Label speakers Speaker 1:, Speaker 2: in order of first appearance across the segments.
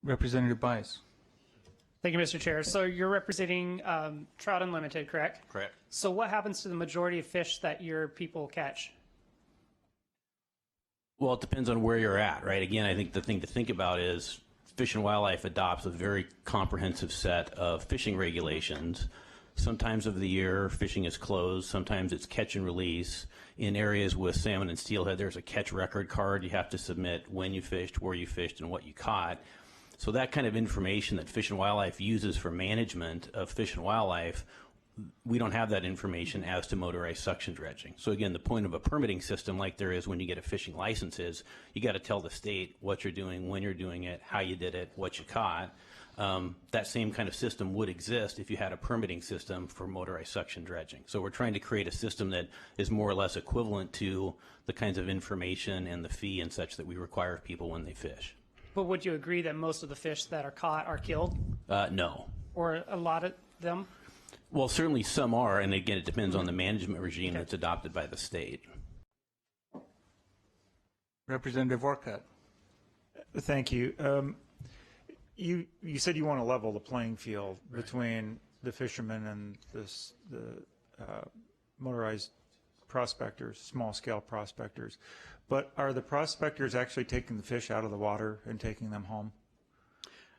Speaker 1: Representative Bice.
Speaker 2: Thank you, Mr. Chair. So you're representing Trout Unlimited, correct?
Speaker 3: Correct.
Speaker 2: So what happens to the majority of fish that your people catch?
Speaker 3: Well, it depends on where you're at, right? Again, I think the thing to think about is Fish and Wildlife adopts a very comprehensive set of fishing regulations. Sometimes of the year, fishing is closed. Sometimes it's catch and release. In areas with salmon and steelhead, there's a catch record card. You have to submit when you fished, where you fished, and what you caught. So that kind of information that Fish and Wildlife uses for management of fish and wildlife, we don't have that information as to motorized suction dredging. So again, the point of a permitting system like there is when you get a fishing license is you got to tell the state what you're doing, when you're doing it, how you did it, what you caught. That same kind of system would exist if you had a permitting system for motorized suction dredging. So we're trying to create a system that is more or less equivalent to the kinds of information and the fee and such that we require of people when they fish.
Speaker 2: But would you agree that most of the fish that are caught are killed?
Speaker 3: No.
Speaker 2: Or a lot of them?
Speaker 3: Well, certainly some are, and again, it depends on the management regime that's adopted by the state.
Speaker 1: Representative Orcutt.
Speaker 4: Thank you. You said you want to level the playing field between the fishermen and the motorized prospectors, small-scale prospectors. But are the prospectors actually taking the fish out of the water and taking them home?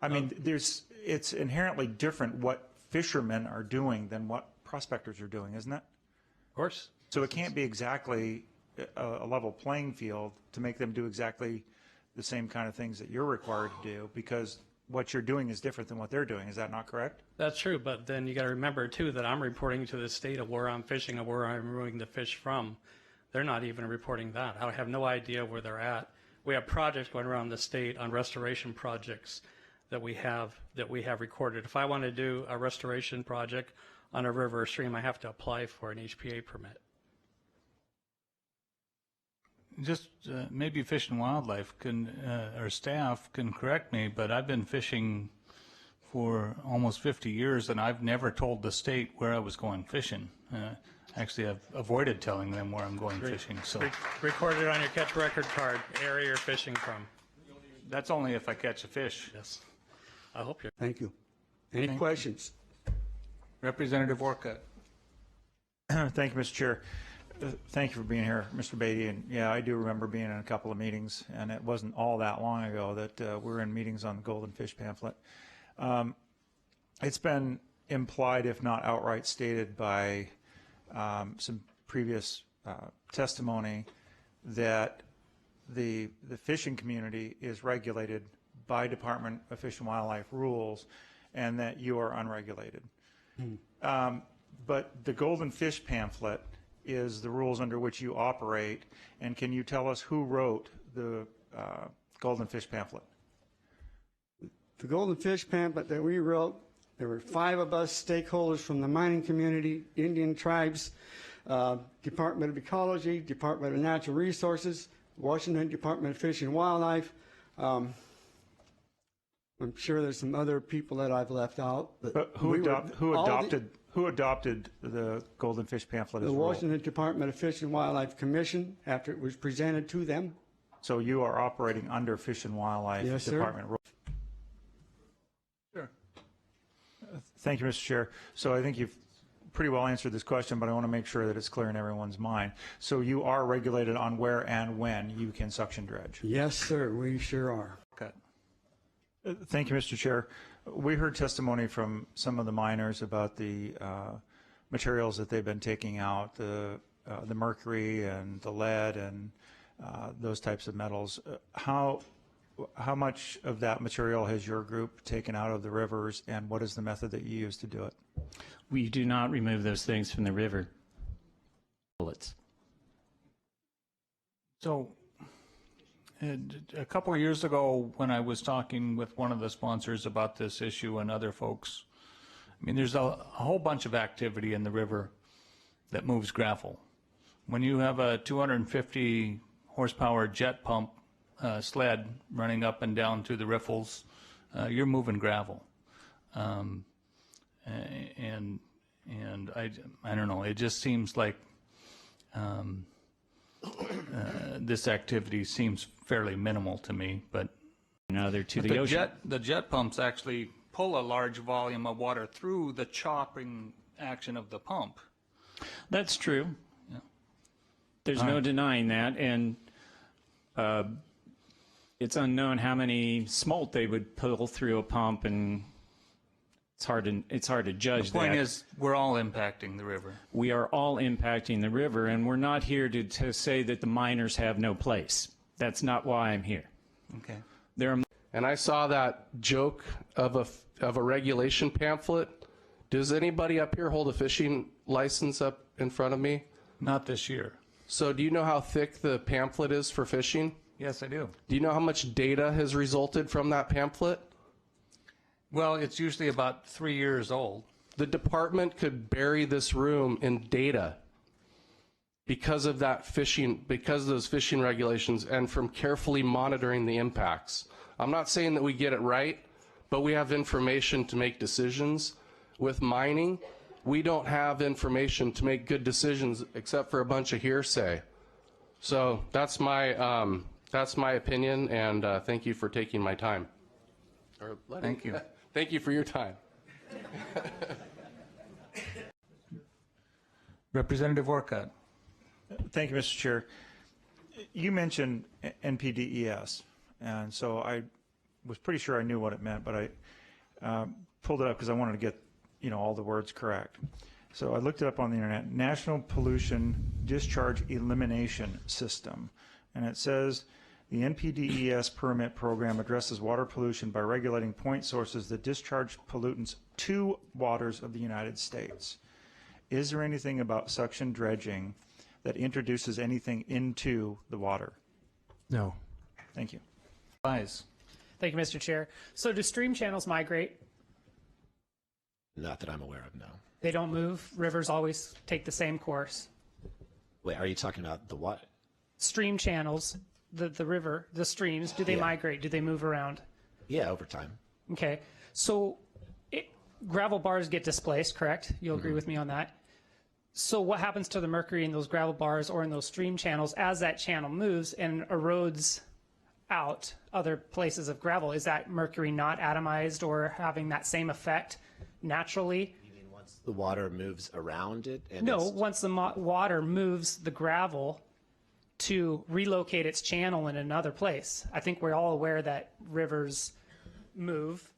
Speaker 4: I mean, it's inherently different what fishermen are doing than what prospectors are doing, isn't it?
Speaker 5: Of course.
Speaker 4: So it can't be exactly a level playing field to make them do exactly the same kind of things that you're required to do, because what you're doing is different than what they're doing. Is that not correct?
Speaker 5: That's true, but then you got to remember too that I'm reporting to the state of where I'm fishing and where I'm removing the fish from. They're not even reporting that. I have no idea where they're at. We have projects going around the state on restoration projects that we have recorded. If I want to do a restoration project on a river or stream, I have to apply for an HPA permit.
Speaker 1: Just maybe Fish and Wildlife can, or staff can correct me, but I've been fishing for almost 50 years and I've never told the state where I was going fishing. Actually, I've avoided telling them where I'm going fishing. So
Speaker 5: Record it on your catch record card, area you're fishing from.
Speaker 1: that's only if I catch a fish.
Speaker 5: Yes. I hope you're.
Speaker 6: Thank you. Any questions?
Speaker 1: Representative Orcutt.
Speaker 4: Thank you, Mr. Chair. Thank you for being here, Mr. Beatty. And yeah, I do remember being in a couple of meetings, and it wasn't all that long ago that we were in meetings on the Golden Fish pamphlet. It's been implied, if not outright stated, by some previous testimony that the fishing community is regulated by Department of Fish and Wildlife rules, and that you are unregulated. But the Golden Fish pamphlet is the rules under which you operate, and can you tell us who wrote the Golden Fish pamphlet?
Speaker 6: The Golden Fish pamphlet that we wrote, there were 5 of us stakeholders from the mining community, Indian tribes, Department of Ecology, Department of Natural Resources, Washington Department of Fish and Wildlife. I'm sure there's some other people that I've left out.
Speaker 4: But who adopted the Golden Fish pamphlet as
Speaker 6: the
Speaker 4: rule?
Speaker 6: Washington Department of Fish and Wildlife Commission, after it was presented to them.
Speaker 4: So you are operating under Fish and Wildlife
Speaker 6: Yes, sir.
Speaker 4: Department rules?
Speaker 1: Sure.
Speaker 4: Thank you, Mr. Chair. So I think you've pretty well answered this question, but I want to make sure that it's clear in everyone's mind. So you are regulated on where and when you can suction dredge?
Speaker 6: Yes, sir, we sure are.
Speaker 4: Okay. Thank you, Mr. Chair. We heard testimony from some of the miners about the materials that they've been taking out, the mercury and the lead and those types of metals. How much of that material has your group taken out of the rivers, and what is the method that you use to do it?
Speaker 7: We do not remove those things from the river. Bullets.
Speaker 1: So a couple of years ago, when I was talking with one of the sponsors about this issue and other folks, I mean, there's a whole bunch of activity in the river that moves gravel. When you have a 250 horsepower jet pump sled running up and down through the riffles, you're moving gravel. And I don't know, it just seems like this activity seems fairly minimal to me, but
Speaker 7: another to
Speaker 1: But
Speaker 7: the ocean.
Speaker 1: the jet pumps actually pull a large volume of water through the chopping action of the pump.
Speaker 7: That's true.
Speaker 1: Yeah.
Speaker 7: There's no denying that, and it's unknown how many smolt they would pull through a pump, and it's hard to judge
Speaker 1: The point
Speaker 7: that.
Speaker 1: is, we're all impacting the river.
Speaker 7: We are all impacting the river, and we're not here to say that the miners have no place. That's not why I'm here.
Speaker 1: Okay.
Speaker 7: There are
Speaker 8: And I saw that joke of a regulation pamphlet. Does anybody up here hold a fishing license up in front of me?
Speaker 1: Not this year.
Speaker 8: So do you know how thick the pamphlet is for fishing?
Speaker 1: Yes, I do.
Speaker 8: Do you know how much data has resulted from that pamphlet?
Speaker 1: Well, it's usually about 3 years old.
Speaker 8: The department could bury this room in data because of that fishing, because of those fishing regulations, and from carefully monitoring the impacts. I'm not saying that we get it right, but we have information to make decisions. With mining, we don't have information to make good decisions except for a bunch of hearsay. So that's my opinion, and thank you for taking my time.
Speaker 1: Thank you.
Speaker 8: Thank you for your time.
Speaker 1: Representative Orcutt.
Speaker 4: Thank you, Mr. Chair. You mentioned NPDES, and so I was pretty sure I knew what it meant, but I pulled it up because I wanted to get all the words correct. So I looked it up on the internet, National Pollution Discharge Elimination System, and it says the NPDES permit program addresses water pollution by regulating point sources that discharge pollutants to waters of the United States. Is there anything about suction dredging that introduces anything into the water?
Speaker 9: No.
Speaker 4: Thank you.
Speaker 1: Ayes.
Speaker 2: Thank you, Mr. Chair. So do stream channels migrate?
Speaker 9: Not that I'm aware of, no.
Speaker 2: They don't move? Rivers always take the same course?
Speaker 9: Wait, are you talking about the what?
Speaker 2: Stream channels, the river, the streams, do they
Speaker 9: Yeah.
Speaker 2: migrate? Do they move around?
Speaker 9: Yeah, over time.
Speaker 2: Okay. So gravel bars get displaced, correct? You'll agree with me on that. So what happens to the mercury in those gravel bars or in those stream channels as that channel moves and erodes out other places of gravel? Is that mercury not atomized or having that same effect naturally?
Speaker 9: You mean once the water moves around it? And
Speaker 2: No,
Speaker 9: it's-
Speaker 2: once the water moves the gravel to relocate its channel in another place. I think we're all aware that rivers move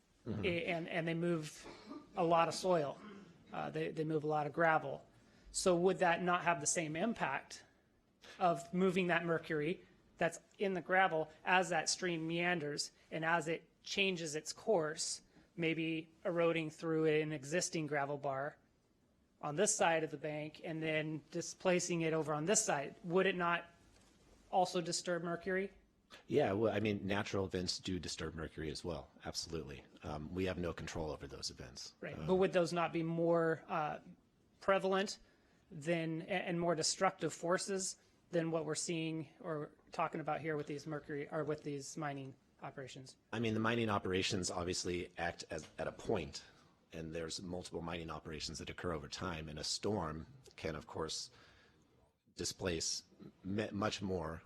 Speaker 2: and they move a lot of soil. They move a lot of gravel. So would that not have the same impact of moving that mercury that's in the gravel as that stream meanders and as it changes its course, maybe eroding through an existing gravel bar on this side of the bank and then displacing it over on this side? Would it not also disturb mercury?
Speaker 9: Yeah, well, I mean, natural events do disturb mercury as well. Absolutely. We have no control over those events.
Speaker 2: Right. But would those not be more prevalent than and more destructive forces than what we're seeing or talking about here with these mercury or with these mining operations?
Speaker 9: I mean, the mining operations obviously act at a point, and there's multiple mining operations that occur over time, and a storm can, of course, displace much more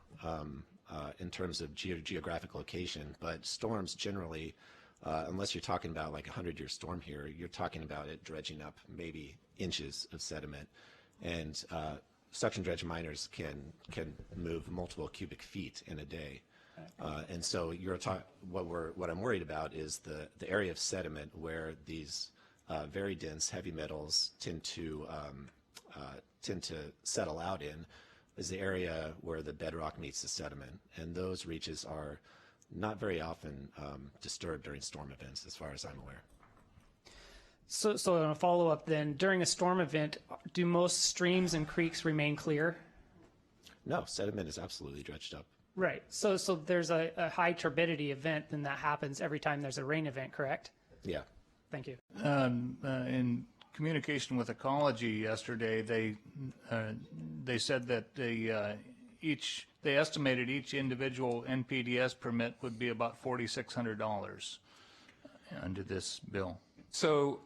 Speaker 9: in terms of geographic location. But storms generally, unless you're talking about like a 100-year storm here, you're talking about it dredging up maybe inches of sediment. And suction dredge miners can move multiple cubic feet in a day. And so what I'm worried about is the area of sediment where these very dense heavy metals tend to settle out in is the area where the bedrock meets the sediment, and those reaches are not very often disturbed during storm events, as far as I'm aware.
Speaker 2: So in a follow-up then, during a storm event, do most streams and creeks remain clear?
Speaker 9: No, sediment is absolutely dredged up.
Speaker 2: Right. So there's a high turbidity event, then that happens every time there's a rain event, correct?
Speaker 9: Yeah.
Speaker 2: Thank you.
Speaker 1: In communication with Ecology yesterday, they said that they estimated each individual NPDES permit would be about $4,600 under this bill.
Speaker 10: So,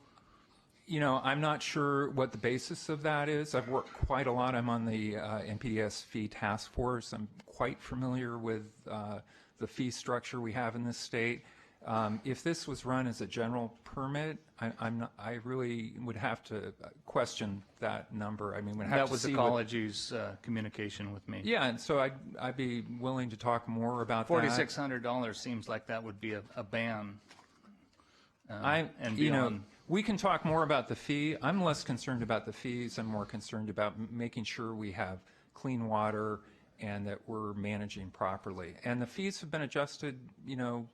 Speaker 10: I'm not sure what the basis of that is. I've worked quite a lot. I'm on the NPDES fee task force. I'm quite familiar with the fee structure we have in this state. If this was run as a general permit, I really would have to question that number. I mean, we'd have
Speaker 1: That
Speaker 10: to
Speaker 1: was
Speaker 10: see
Speaker 1: Ecology's communication with me.
Speaker 10: Yeah, and so I'd be willing to talk more about that.
Speaker 1: $4,600 seems like that would be a ban. And
Speaker 10: you know,
Speaker 1: beyond.
Speaker 10: we can talk more about the fee. I'm less concerned about the fees. I'm more concerned about making sure we have clean water and that we're managing properly. And the fees have been adjusted, you know,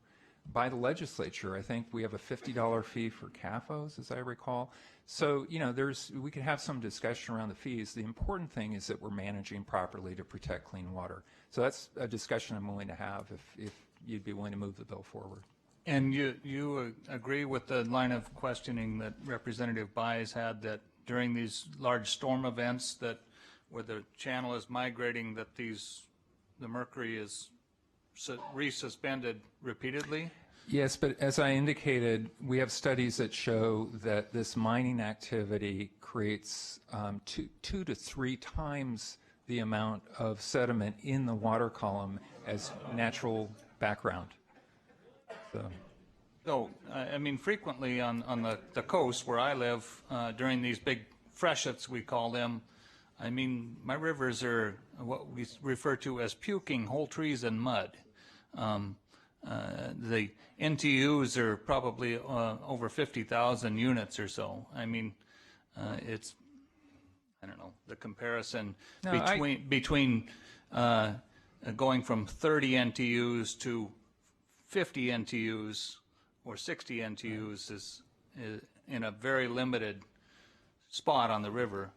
Speaker 10: by the legislature. I think we have a $50 fee for CAFOs, as I recall. So, you know, we could have some discussion around the fees. The important thing is that we're managing properly to protect clean water. So that's a discussion I'm willing to have if you'd be willing to move the bill forward.
Speaker 1: And you agree with the line of questioning that Representative Baez had, that during these large storm events that where the channel is migrating, that the mercury is resuspended repeatedly?
Speaker 10: Yes, but as I indicated, we have studies that show that this mining activity creates 2 to 3 times the amount of sediment in the water column as natural background.
Speaker 1: So, I mean, frequently on the coast where I live, during these big freshets, we call them, I mean, my rivers are what we refer to as puking whole trees in mud. The NTUs are probably over 50,000 units or so. I mean, it's, I don't know, the comparison between going from 30 NTUs to 50 NTUs or 60 NTUs is in a very limited spot on the river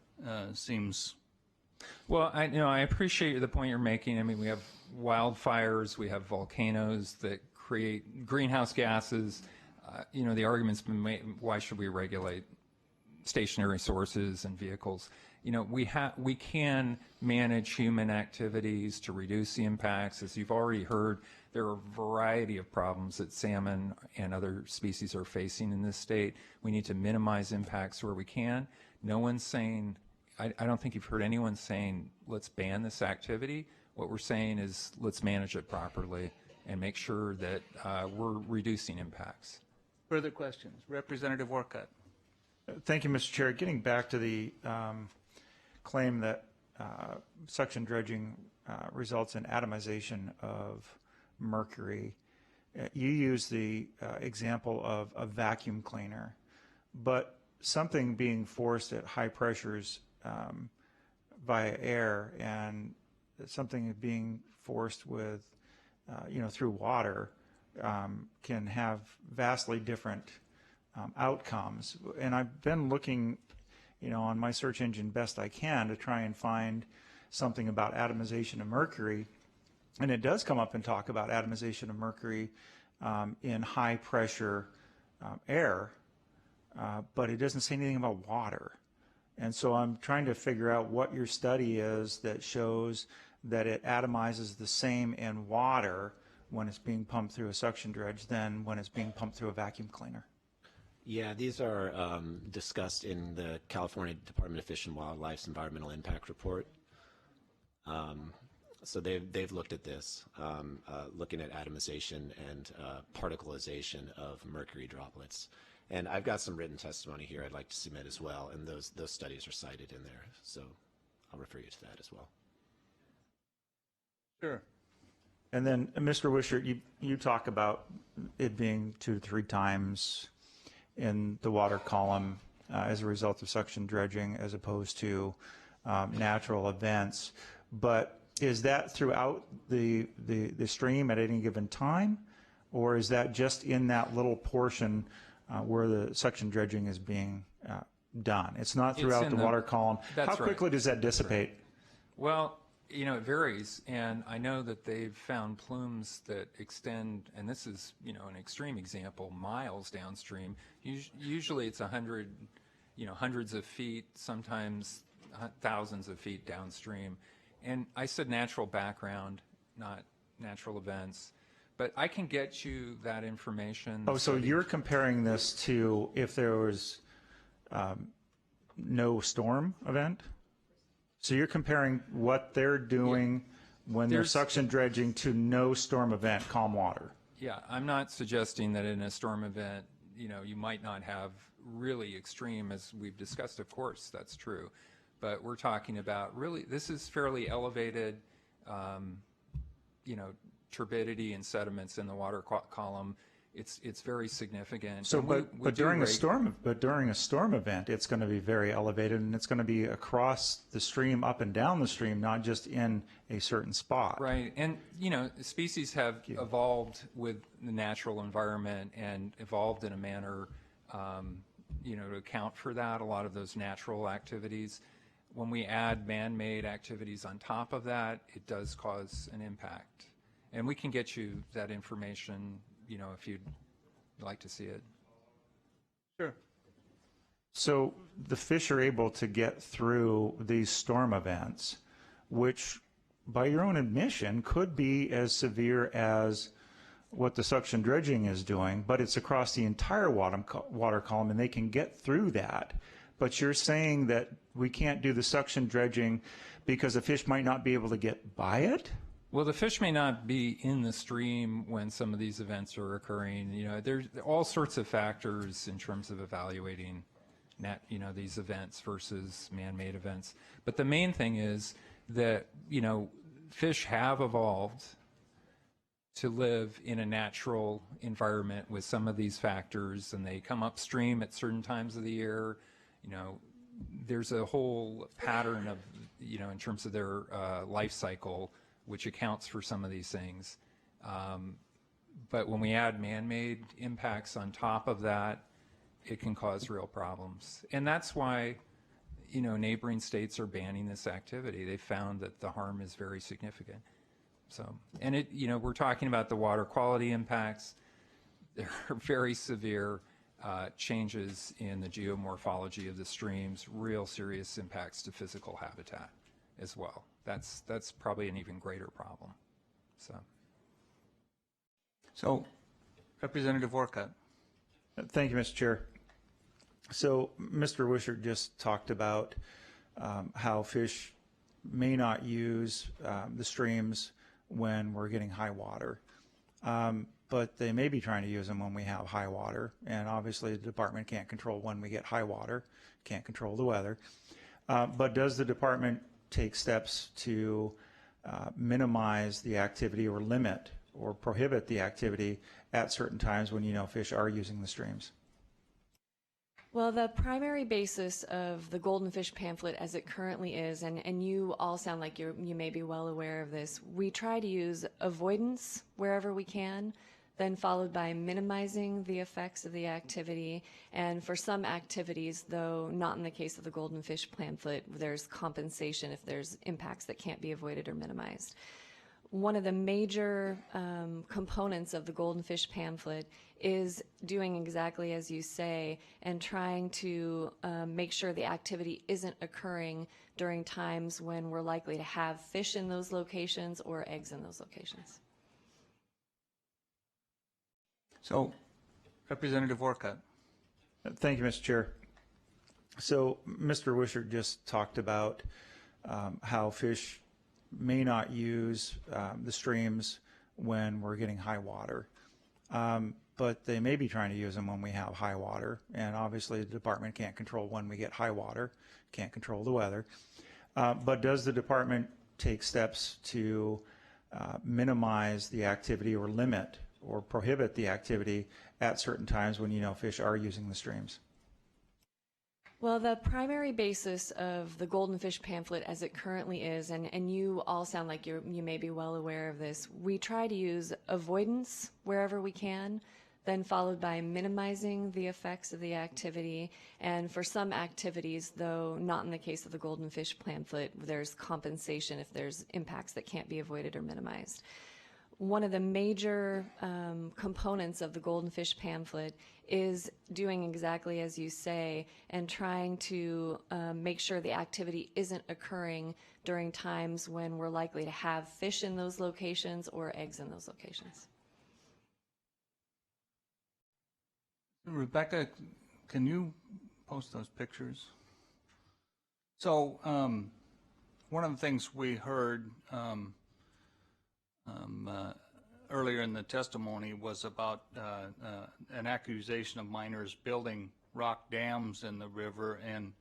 Speaker 1: seems.
Speaker 10: Well, I appreciate the point you're making. I mean, we have wildfires, we have volcanoes that create greenhouse gases. You know, the argument's been made, why should we regulate stationary sources and vehicles? You know, we can manage human activities to reduce the impacts. As you've already heard, there are a variety of problems that salmon and other species are facing in this state. We need to minimize impacts where we can. No one's saying, I don't think you've heard anyone saying, let's ban this activity. What we're saying is, let's manage it properly and make sure that we're reducing impacts.
Speaker 1: Further questions? Representative Orcutt.
Speaker 4: Thank you, Mr. Chair. Getting back to the claim that suction dredging results in atomization of mercury, you use the example of a vacuum cleaner, but something being forced at high pressures via air and something being forced with, through water can have vastly different outcomes. And I've been looking, on my search engine best I can to try and find something about atomization of mercury. And it does come up and talk about atomization of mercury in high pressure air, but it doesn't say anything about water. And so I'm trying to figure out what your study is that shows that it atomizes the same in water when it's being pumped through a suction dredge than when it's being pumped through a vacuum cleaner.
Speaker 9: Yeah, these are discussed in the California Department of Fish and Wildlife's Environmental Impact Report. So they've looked at this, looking at atomization and particleization of mercury droplets. And I've got some written testimony here I'd like to submit as well, and those studies are cited in there. So I'll refer you to that as well.
Speaker 1: Sure.
Speaker 4: And then, Mr. Wishart, you talk about it being 2 to 3 times in the water column as a result of suction dredging as opposed to natural events. But is that throughout the stream at any given time, or is that just in that little portion where the suction dredging is being done? It's not throughout the water column. How quickly does that dissipate?
Speaker 10: Well, it varies, and I know that they've found plumes that extend, and this is, an extreme example, miles downstream. Usually it's 100, hundreds of feet, sometimes thousands of feet downstream. And I said natural background, not natural events. But I can get you that information.
Speaker 4: Oh, so you're comparing this to if there was no storm event? So you're comparing what they're doing when they're
Speaker 10: There's-
Speaker 4: suction dredging to no storm event, calm water.
Speaker 10: Yeah, I'm not suggesting that in a storm event, you might not have really extreme, as we've discussed, of course, that's true. But we're talking about really, this is fairly elevated, turbidity and sediments in the water column. It's very significant.
Speaker 4: So,
Speaker 10: And we
Speaker 4: but
Speaker 10: do
Speaker 4: during a storm event, it's going to be very elevated, and it's going to be across the stream, up and down the stream, not just in a certain spot.
Speaker 10: Right, and species have evolved with the natural environment and evolved in a manner, to account for that. A lot of those natural activities. When we add man-made activities on top of that, it does cause an impact. And we can get you that information, if you'd like to see it.
Speaker 1: Sure.
Speaker 4: So the fish are able to get through these storm events, which, by your own admission, could be as severe as what the suction dredging is doing, but it's across the entire water column, and they can get through that. But you're saying that we can't do the suction dredging because the fish might not be able to get by it?
Speaker 10: Well, the fish may not be in the stream when some of these events are occurring. There's all sorts of factors in terms of evaluating these events versus man-made events. But the main thing is that, fish have evolved to live in a natural environment with some of these factors, and they come upstream at certain times of the year. There's a whole pattern of, in terms of their life cycle, which accounts for some of these things. But when we add man-made impacts on top of that, it can cause real problems. And that's why, neighboring states are banning this activity. They found that the harm is very significant. So, and we're talking about the water quality impacts. There are very severe changes in the geomorphology of the streams, real serious impacts to physical habitat as well. That's probably an even greater problem.
Speaker 1: So, Representative Orcutt.
Speaker 4: Thank you, Mr. Chair. So Mr. Wishart just talked about how fish may not use the streams when we're getting high water. But they may be trying to use them when we have high water. And obviously the department can't control when we get high water, can't control the weather. But does the department take steps to minimize the activity or limit or prohibit the activity at certain times when fish are using the streams?
Speaker 11: Well, the primary basis of the Golden Fish pamphlet as it currently is, and you all sound like you may be well aware of this, we try to use avoidance wherever we can, then followed by minimizing the effects of the activity. And for some activities, though not in the case of the Golden Fish pamphlet, there's compensation if there's impacts that can't be avoided or minimized. One of the major components of the Golden Fish pamphlet is doing exactly as you say and trying to make sure the activity isn't occurring during times when we're likely to have fish in those locations or eggs in those locations.
Speaker 1: So, Representative Orcutt.
Speaker 4: Thank you, Mr. Chair. So Mr. Wishart just talked about how fish may not use the streams when we're getting high water. But they may be trying to use them when we have high water. And obviously the department can't control when we get high water, can't control the weather. But does the department take steps to minimize the activity or limit or prohibit the activity at certain times when fish are using the streams?
Speaker 11: Well, the primary basis of the Golden Fish pamphlet as it currently is, and you all sound like you may be well aware of this, we try to use avoidance wherever we can, then followed by minimizing the effects of the activity. And for some activities, though not in the case of the Golden Fish pamphlet, there's compensation if there's impacts that can't be avoided or minimized. One of the major components of the Golden Fish pamphlet is doing exactly as you say and trying to make sure the activity isn't occurring during times when we're likely to have fish in those locations or eggs in those locations.
Speaker 1: Rebecca, can you post those pictures? So one of the things we heard earlier in the testimony was about an accusation of miners building rock dams in the river, and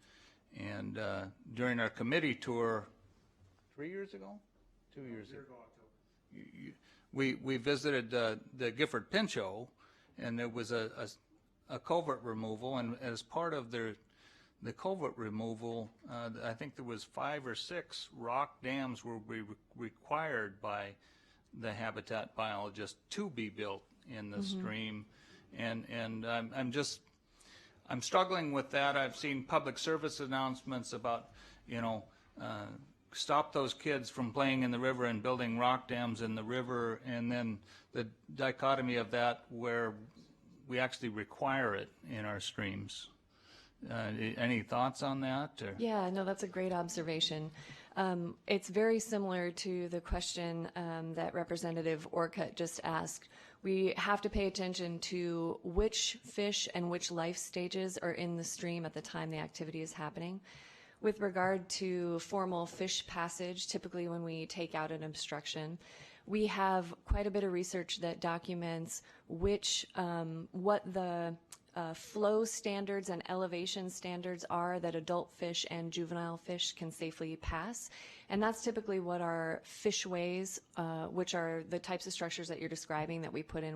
Speaker 1: during our committee tour 3 years ago, 2 years ago, we visited the Gifford Pinchot, and there was a culvert removal, and as part of the culvert removal, I think there was 5 or 6 rock dams were required by the habitat biologist to be built in the stream, and I'm struggling with that. I've seen public service announcements about, stop those kids from playing in the river and building rock dams in the river, and then the dichotomy of that where we actually require it in our streams. Any thoughts on that? Or?
Speaker 11: Yeah, no, that's a great observation. It's very similar to the question that Representative Orcutt just asked. We have to pay attention to which fish and which life stages are in the stream at the time the activity is happening. With regard to formal fish passage, typically when we take out an obstruction, we have quite a bit of research that documents what the flow standards and elevation standards are that adult fish and juvenile fish can safely pass. And that's typically what our fishways, which are the types of structures that you're describing that we put in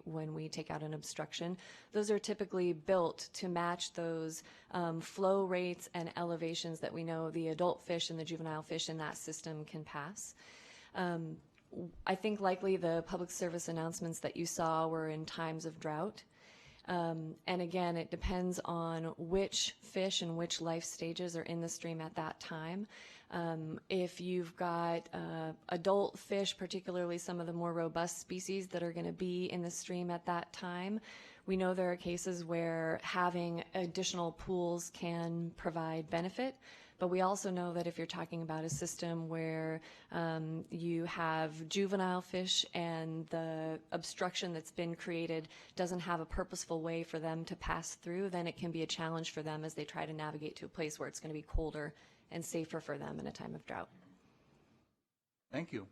Speaker 11: when we take out an obstruction. Those are typically built to match those flow rates and elevations that we know the adult fish and the juvenile fish in that system can pass. I think likely the public service announcements that you saw were in times of drought. And again, it depends on which fish and which life stages are in the stream at that time. If you've got adult fish, particularly some of the more robust species that are going to be in the stream at that time, we know there are cases where having additional pools can provide benefit. But we also know that if you're talking about a system where you have juvenile fish and the obstruction that's been created doesn't have a purposeful way for them to pass through, then it can be a challenge for them as they try to navigate to a place where it's going to be colder and safer for them in a time of drought.
Speaker 1: Thank you.